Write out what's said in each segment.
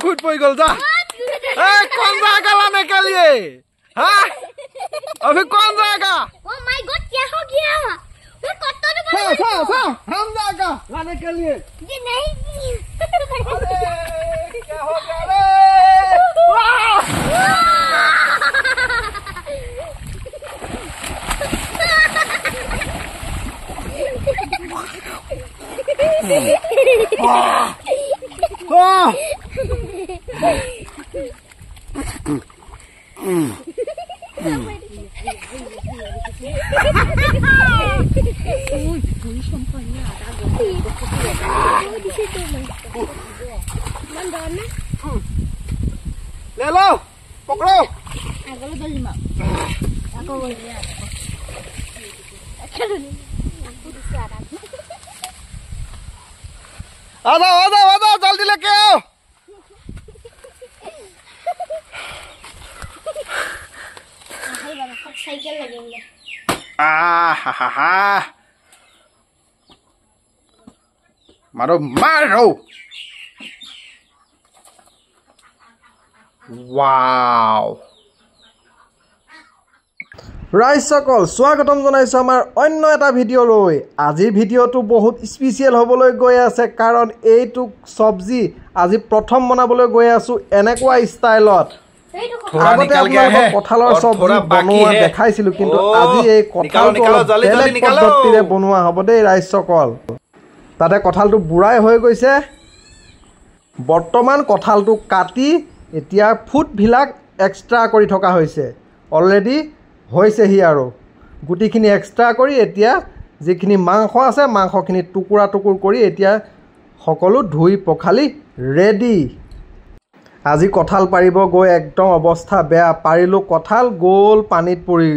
foot पड़ गल जा कौन जाएगा लाने के लिए हाँ अभी कौन जाएगा ओह माय गॉड क्या हो गया हम जाएगा लाने के लिए ये नहीं क्या हो गया ले लो पकड़ो आ जाओ जल्दी लेके आओ साइकिल लगेंगे मारो मारो वाव राइजসকল স্বাগতম জনাইছো আমাৰ অন্য এটা ভিডিঅ' লৈ আজিৰ ভিডিঅ'টো বহুত স্পেচিয়েল হ'বলৈ গৈ আছে কাৰণ এইটো সবজি আজি প্ৰথম বনাবলৈ গৈ আছো এনেকুৱা ষ্টাইলত আগতে আপোনালোকক কঁঠালৰ সবজি বনোৱা দেখাইছিলো কিন্তু আজি এই কঁঠালটো বেলেগ পদ্ধতিৰে বনোৱা হ'ব দেই ৰাইজসকল তাতে কঁঠালটো বুঢ়াই হৈ গৈছে বৰ্তমান কঁঠালটো কাটি এতিয়া ফুটবিলাক এক্সট্ৰা কৰি থকা হৈছে অলৰেডি হৈছেহি আৰু গুটিখিনি এক্সট্ৰা কৰি এতিয়া যিখিনি মাংস আছে মাংসখিনি টুকুৰা টুকুৰ কৰি এতিয়া সকলো ধুই পখালি ৰেডি আজি কঁঠাল পাৰিব গৈ একদম অৱস্থা বেয়া পাৰিলোঁ কঁঠাল গ'ল পানীত পৰি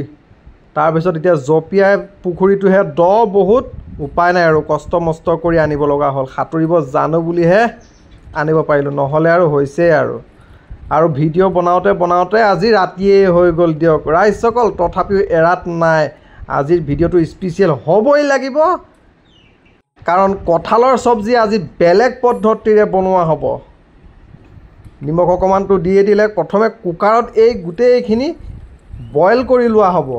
তাৰপিছত এতিয়া জপিয়াই পুখুৰীটোহে দ বহুত উপায় নাই আৰু কষ্ট মষ্ট কৰি আনিব লগা হ'ল সাঁতুৰিব জানো বুলিহে আনিব পাৰিলোঁ নহ'লে আৰু হৈছেই আৰু ভিডিঅ' বনাওঁতে আজি ৰাতিয়ে হৈ গ'ল দিয়ক ৰাইজসকল তথাপিও এৰাত নাই আজিৰ ভিডিঅ'টো স্পেচিয়েল হ'বই লাগিব কাৰণ কঁঠালৰ সবজি আজি বেলেগ পদ্ধতিৰে বনোৱা হ'ব নিমখ অকণমানটো দিয়ে দিলে প্ৰথমে কুকাৰত এই গোটেইখিনি বইল কৰি লোৱা হ'ব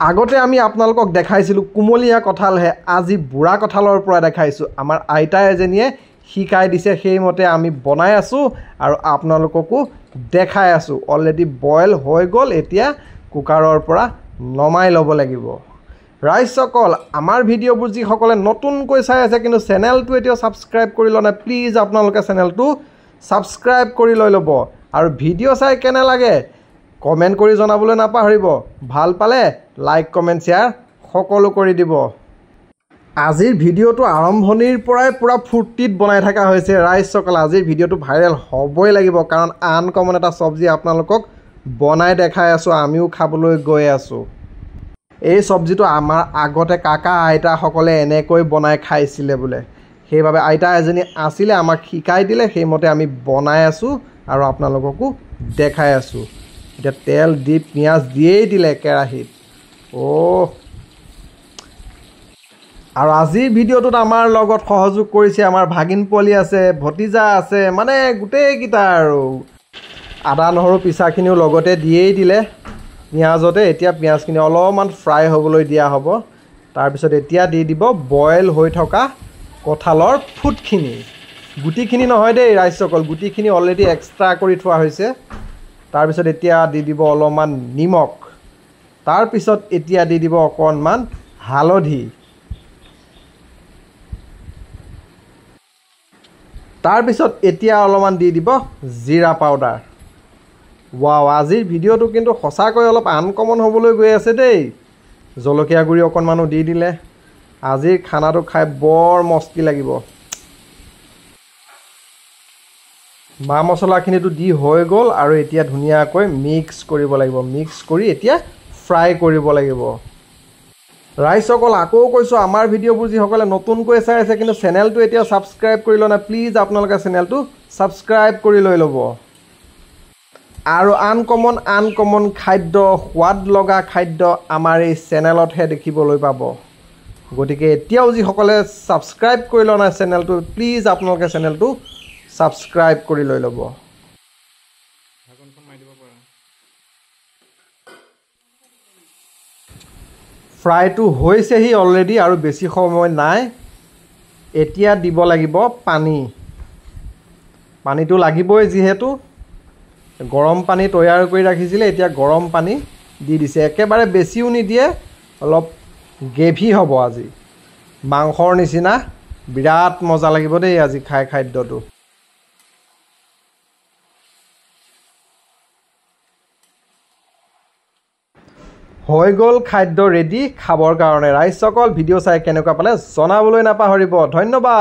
আগতে আমি আপোনালোকক দেখাইছিলোঁ কুমলীয়া কঁঠালহে আজি বুঢ়া কঁঠালৰ পৰা দেখাইছোঁ আমাৰ আইতা এজনীয়ে শিকাই দিছে সেইমতে আমি বনাই আছোঁ আৰু আপোনালোককো দেখাই আছোঁ অলৰেডি বইল হৈ গ'ল এতিয়া কুকাৰৰ পৰা নমাই ল'ব লাগিব ৰাইজসকল আমাৰ ভিডিঅ'বোৰ যিসকলে নতুনকৈ চাই আছে কিন্তু চেনেলটো এতিয়াও ছাবস্ক্ৰাইব কৰি লোৱা নাই প্লিজ আপোনালোকে চেনেলটো ছাবস্ক্ৰাইব কৰি লৈ ল'ব আৰু ভিডিঅ' চাই কেনে লাগে কমেণ্ট কৰি জনাবলৈ নাপাহৰিব ভাল পালে লাইক কমেণ্ট শ্বেয়াৰ সকলো কৰি দিব আজিৰ ভিডিঅ'টো আৰম্ভণিৰ পৰাই পুৰা ফূৰ্তিত বনাই থকা হৈছে ৰাইজসকল আজিৰ ভিডিঅ'টো ভাইৰেল হ'বই লাগিব কাৰণ আনকমন এটা সবজি আপোনালোকক বনাই দেখাই আছোঁ আমিও খাবলৈ গৈ আছোঁ এই সবজিটো আমাৰ আগতে কাকা আইতাসকলে এনেকৈ বনাই খাইছিলে বোলে সেইবাবে আইতা এজনী আছিলে আমাক শিকাই দিলে সেইমতে আমি বনাই আছোঁ আৰু আপোনালোককো দেখাই আছোঁ এতিয়া তেল দি পিঁয়াজ দিয়েই দিলে কেৰাহীত আৰু আজিৰ ভিডিঅ'টোত আমাৰ লগত সহযোগ কৰিছে আমাৰ ভাগিন পোৱালি আছে ভতিজা আছে মানে গোটেইকেইটা আৰু আদা নহৰু পিচাখিনিও লগতে দিয়েই দিলে পিঁয়াজতে এতিয়া পিঁয়াজখিনি অলপমান ফ্ৰাই হ'বলৈ দিয়া হ'ব তাৰপিছত এতিয়া দি দিব বইল হৈ থকা কঁঠালৰ ফুটখিনি গুটিখিনি নহয় দেই ৰাইজসকল গুটিখিনি অলৰেডি এক্সট্ৰা কৰি থোৱা হৈছে তাৰপিছত এতিয়া দি দিব অলপমান নিমখ তাৰপিছত এতিয়া দি দিব অকণমান হালধি তাৰপিছত এতিয়া অলপমান দি দিব জিৰা পাউডাৰ ৱাও আজিৰ ভিডিঅ'টো কিন্তু সঁচাকৈ অলপ আনকমন হ'বলৈ গৈ আছে দেই জলকীয়া গুড়ি অকণমানো দি দিলে আজিৰ খানাটো খাই বৰ মস্তি লাগিব মা মছলাখিনিটো দি হৈ গ'ল আৰু এতিয়া ধুনীয়াকৈ মিক্স কৰিব লাগিব মিক্স কৰি এতিয়া ফ্ৰাই কৰিব লাগিব ৰাইজসকল আকৌ কৈছোঁ আমাৰ ভিডিঅ'বোৰ যিসকলে নতুনকৈ চাই আছে কিন্তু চেনেলটো এতিয়া ছাবস্ক্ৰাইব কৰি লোৱা নাই প্লিজ আপোনালোকে চেনেলটো ছাবস্ক্ৰাইব কৰি লৈ ল'ব আৰু আনকমন খাদ্য সোৱাদ লগা খাদ্য আমাৰ এই চেনেলতহে দেখিবলৈ পাব গতিকে এতিয়াও যিসকলে ছাবস্ক্ৰাইব কৰি লোৱা নাই চেনেলটো প্লিজ আপোনালোকে চেনেলটো ছাবস্ক্ৰাইব কৰি লৈ ল'ব ফ্ৰাইটো হৈছেহি অলৰেডি আৰু বেছি সময় নাই এতিয়া দিব লাগিব পানীটো লাগিবই যিহেতু গৰম পানী তৈয়াৰ কৰি ৰাখিছিলে এতিয়া গৰম পানী দি দিছে একেবাৰে বেছিও নিদিয়ে অলপ গ্ৰেভি হ'ব আজি মাংসৰ নিচিনা বিৰাট মজা লাগিব দেই আজি খাই খাদ্যটো হৈ গ'ল খাদ্য ৰেডি খাবৰ কাৰণে ৰাইজসকল ভিডিঅ' চাই কেনেকুৱা পালে জনাবলৈ নাপাহৰিব ধন্যবাদ